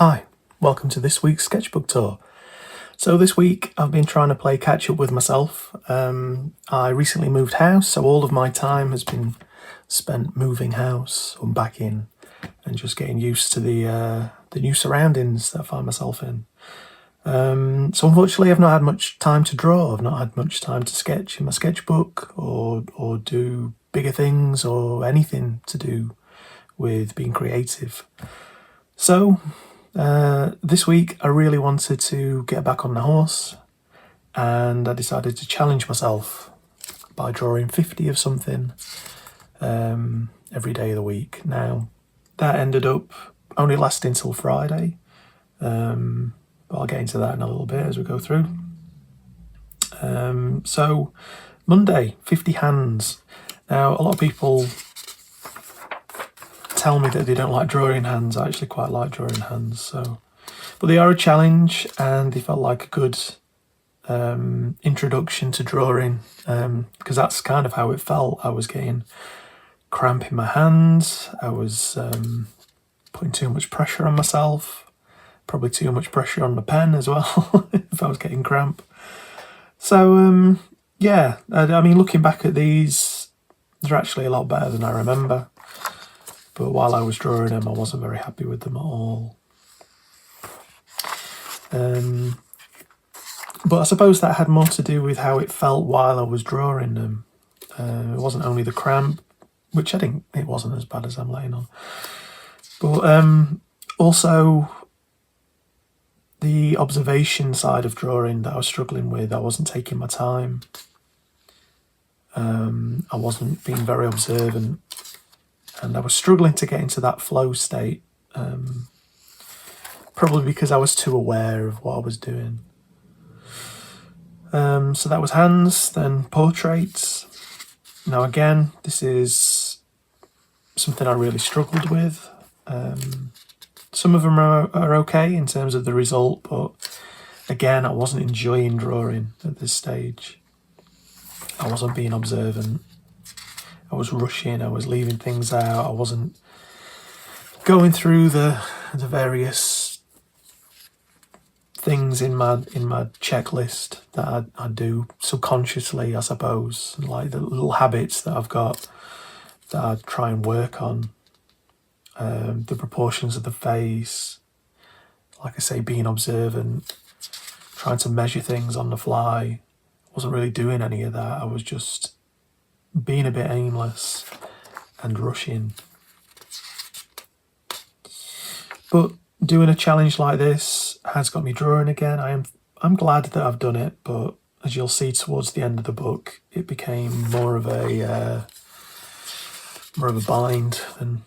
Hi, welcome to this week's sketchbook tour. So this week I've been trying to play catch up with myself. I recently moved house, so all of my time has been spent moving house, unpacking, and just getting used to the new surroundings that I find myself in. So unfortunately I've not had much time to draw. I've not had much time to sketch in my sketchbook or do bigger things or anything to do with being creative. So this week I really wanted to get back on the horse, and I decided to challenge myself by drawing 50 of something every day of the week. Now, that ended up only lasting till Friday, but I'll get into that in a little bit as we go through. So, Monday, 50 hands. Now, a lot of people tell me that they don't like drawing hands. I actually quite like drawing hands, but they are a challenge, and they felt like a good introduction to drawing, because that's kind of how it felt. I was getting cramp in my hands. I was putting too much pressure on myself, probably too much pressure on the pen as well if I was getting cramp. So yeah, I mean, looking back at these, they're actually a lot better than I remember. But while I was drawing them, I wasn't very happy with them at all. But I suppose that had more to do with how it felt while I was drawing them. It wasn't only the cramp, which I think it wasn't as bad as I'm laying on. But also the observation side of drawing that I was struggling with. I wasn't taking my time. I wasn't being very observant. And I was struggling to get into that flow state, probably because I was too aware of what I was doing. So that was hands, then portraits. Now again, this is something I really struggled with. Some of them are okay in terms of the result, but again, I wasn't enjoying drawing at this stage. I wasn't being observant. I was rushing, I was leaving things out, I wasn't going through the various things in my checklist that I do subconsciously, I suppose, like the little habits that I've got that I try and work on. The proportions of the face, like I say, being observant, trying to measure things on the fly. I wasn't really doing any of that. I was just being a bit aimless and rushing. But doing a challenge like this has got me drawing again. I'm glad that I've done it, but as you'll see towards the end of the book, it became more of a bind than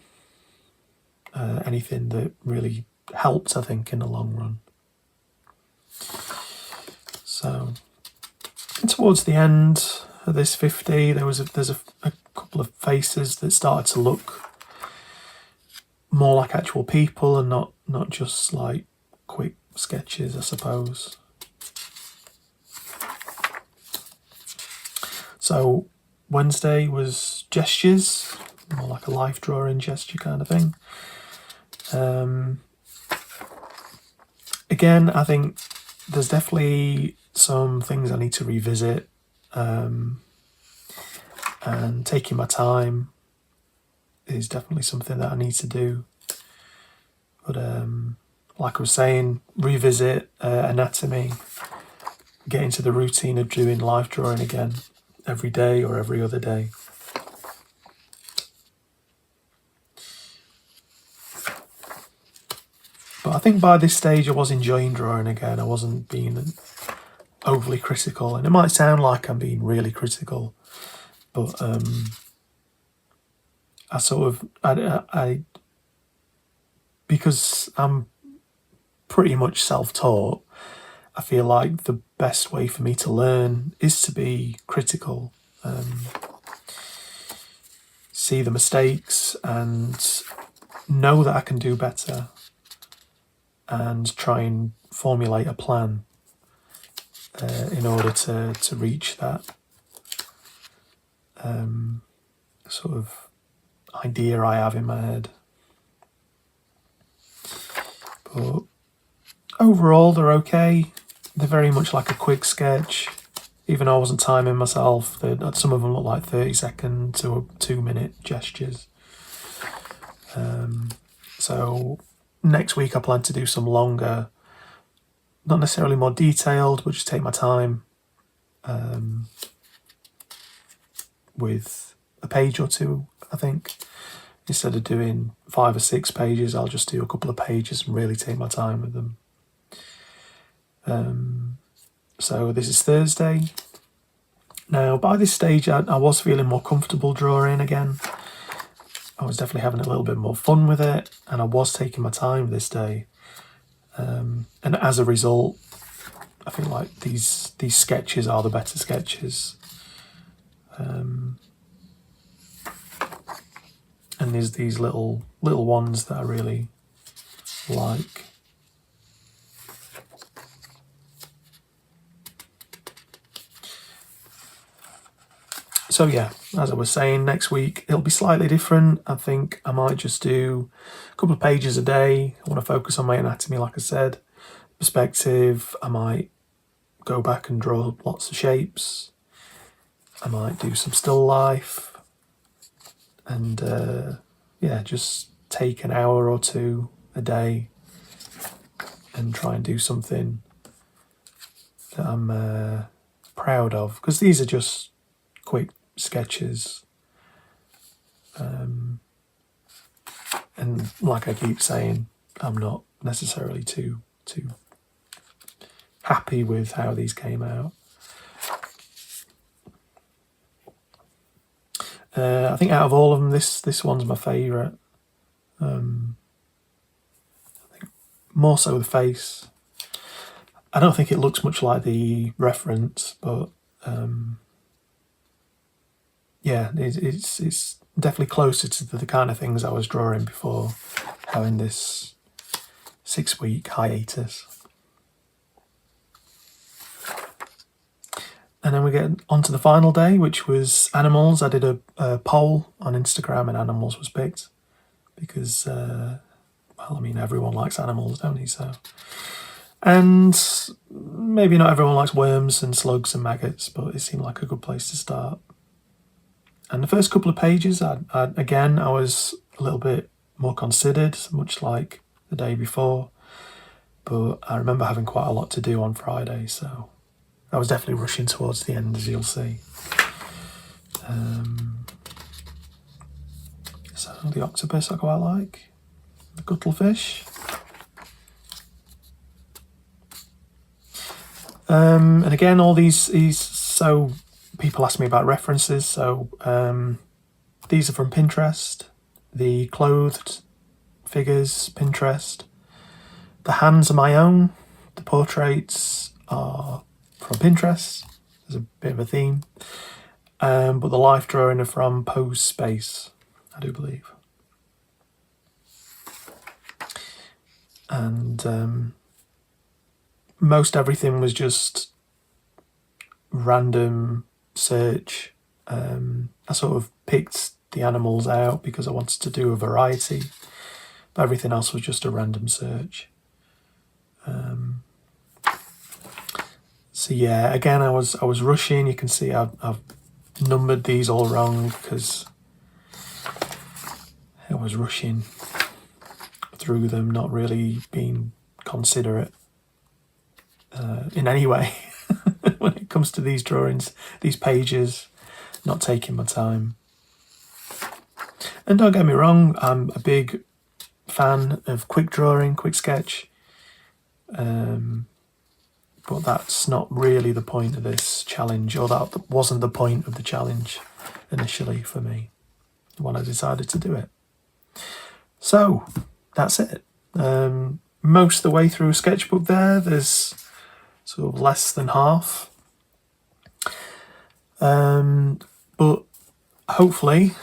anything that really helped, I think, in the long run. So towards the end of this 50, there's a couple of faces that started to look more like actual people and not just like quick sketches, I suppose. So Wednesday was gestures, more like a life drawing gesture kind of thing. Again, I think there's definitely some things I need to revisit, and taking my time is definitely something that I need to do. But like I was saying, revisit anatomy, get into the routine of doing life drawing again every day or every other day. But I think by this stage I was enjoying drawing again. I wasn't being overly critical, and it might sound like I'm being really critical, but I because I'm pretty much self-taught, I feel like the best way for me to learn is to be critical, see the mistakes and know that I can do better, and try and formulate a plan in order to reach that sort of idea I have in my head. But overall, they're okay. They're very much like a quick sketch. Even though I wasn't timing myself, some of them look like 30-second to 2-minute gestures. So next week I plan to do some longer, not necessarily more detailed, but just take my time with a page or two, I think. Instead of doing 5 or 6 pages, I'll just do a couple of pages and really take my time with them. So this is Thursday. Now, by this stage, I was feeling more comfortable drawing again. I was definitely having a little bit more fun with it, and I was taking my time this day. And as a result, I feel like these sketches are the better sketches. And there's these little ones that I really like. So yeah, as I was saying, next week it'll be slightly different. I think I might just do a couple of pages a day. I want to focus on my anatomy, like I said. Perspective, I might go back and draw lots of shapes. I might do some still life. And yeah, just take an hour or two a day and try and do something that I'm proud of. Because these are just quick sketches. And like I keep saying, I'm not necessarily too happy with how these came out. I think out of all of them, this one's my favourite. I think more so the face. I don't think it looks much like the reference, but yeah, it's definitely closer to the kind of things I was drawing before having this 6-week hiatus. And then we get on to the final day, which was animals. I did a poll on Instagram and animals was picked because, well, I mean, everyone likes animals, don't he? So, and maybe not everyone likes worms and slugs and maggots, but it seemed like a good place to start. And the first couple of pages, I was a little bit more considered, much like the day before. But I remember having quite a lot to do on Friday, so I was definitely rushing towards the end, as you'll see. So the octopus I quite like, the cuttlefish. And again, all these, so people ask me about references. So these are from Pinterest, the clothed figures, Pinterest. The hands are my own. The portraits are from Pinterest. There's a bit of a theme. But the life drawing are from Pose Space, I do believe. And most everything was just random search. I sort of picked the animals out because I wanted to do a variety, but everything else was just a random search. So yeah, again, I was rushing. You can see I've numbered these all wrong because I was rushing through them, not really being considerate in any way when it comes to these drawings, these pages, not taking my time. And don't get me wrong, I'm a big fan of quick drawing, quick sketch. But that's not really the point of this challenge, or that wasn't the point of the challenge initially for me when I decided to do it. So that's it. Most of the way through a sketchbook there's sort of less than half. But hopefully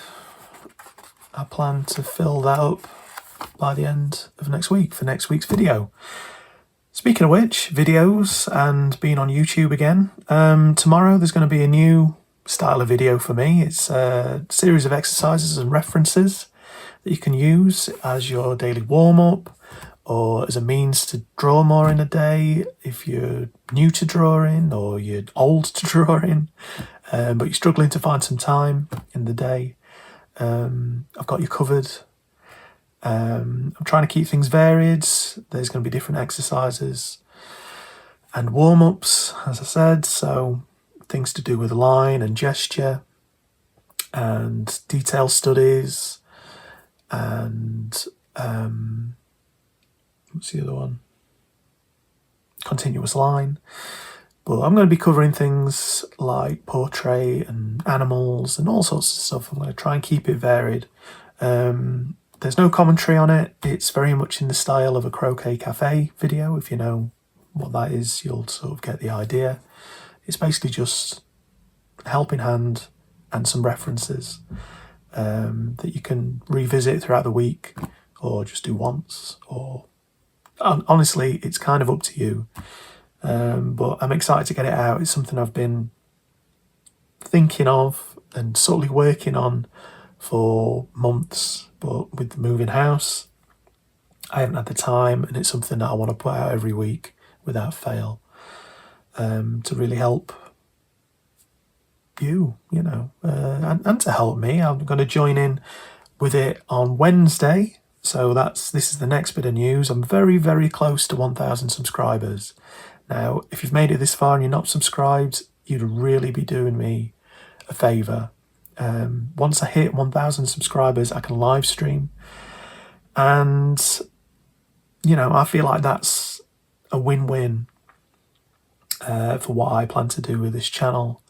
I plan to fill that up by the end of next week for next week's video. Speaking of which, videos and being on YouTube again, tomorrow there's going to be a new style of video for me. It's a series of exercises and references that you can use as your daily warm-up or as a means to draw more in a day if you're new to drawing or you're old to drawing, but you're struggling to find some time in the day. I've got you covered. I'm trying to keep things varied. There's going to be different exercises and warm-ups, as I said, so things to do with line and gesture and detail studies and what's the other one? Continuous line. But I'm going to be covering things like portrait and animals and all sorts of stuff. I'm going to try and keep it varied. There's no commentary on it. It's very much in the style of a croquet cafe video. If you know what that is, you'll sort of get the idea. It's basically just a helping hand and some references that you can revisit throughout the week or just do once. Or honestly, it's kind of up to you. But I'm excited to get it out. It's something I've been thinking of and subtly working on for months, but with the moving house, I haven't had the time, and it's something that I want to put out every week without fail, to really help you, and to help me. I'm going to join in with it on Wednesday. So this is the next bit of news. I'm very, very close to 1,000 subscribers. Now, if you've made it this far and you're not subscribed, you'd really be doing me a favour. Once I hit 1,000 subscribers, I can live stream. And, I feel like that's a win-win for what I plan to do with this channel,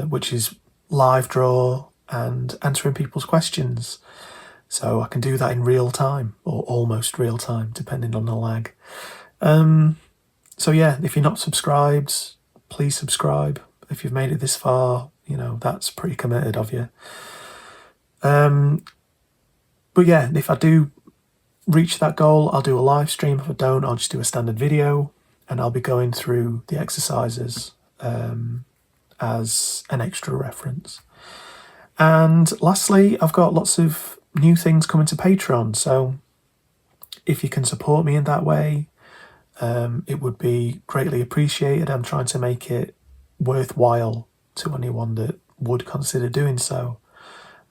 which is live draw and answering people's questions. So I can do that in real time, or almost real time, depending on the lag. So yeah, if you're not subscribed, please subscribe. If you've made it this far, that's pretty committed of you. But yeah, if I do reach that goal, I'll do a live stream. If I don't, I'll just do a standard video, and I'll be going through the exercises as an extra reference. And lastly, I've got lots of new things coming to Patreon. So if you can support me in that way, it would be greatly appreciated. I'm trying to make it worthwhile to anyone that would consider doing so.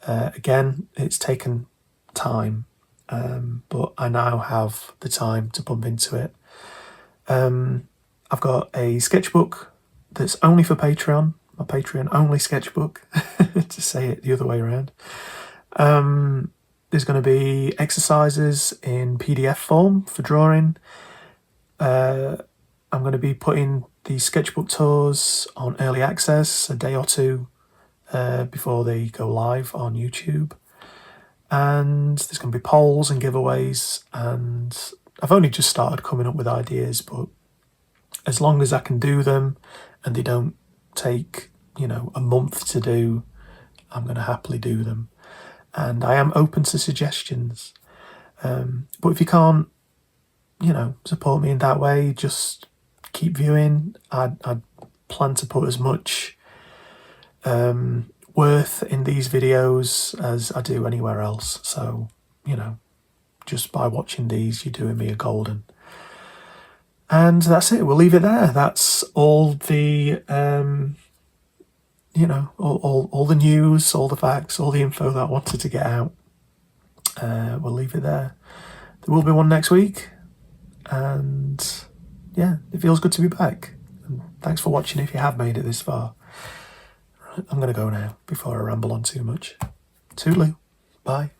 Again, it's taken time, but I now have the time to bump into it. I've got a sketchbook that's only for Patreon, my Patreon only sketchbook, to say it the other way around. There's going to be exercises in PDF form for drawing. I'm going to be putting the sketchbook tours on early access a day or two before they go live on YouTube. And there's going to be polls and giveaways. And I've only just started coming up with ideas, but as long as I can do them and they don't take, a month to do, I'm going to happily do them. And I am open to suggestions. But if you can't, support me in that way, just keep viewing. I plan to put as much worth in these videos as I do anywhere else. So, just by watching these, you're doing me a golden. And that's it. We'll leave it there. That's all the, all the news, all the facts, all the info that I wanted to get out. We'll leave it there. There will be one next week. And yeah, it feels good to be back. And thanks for watching if you have made it this far. Right, I'm going to go now before I ramble on too much. Toodaloo. Bye.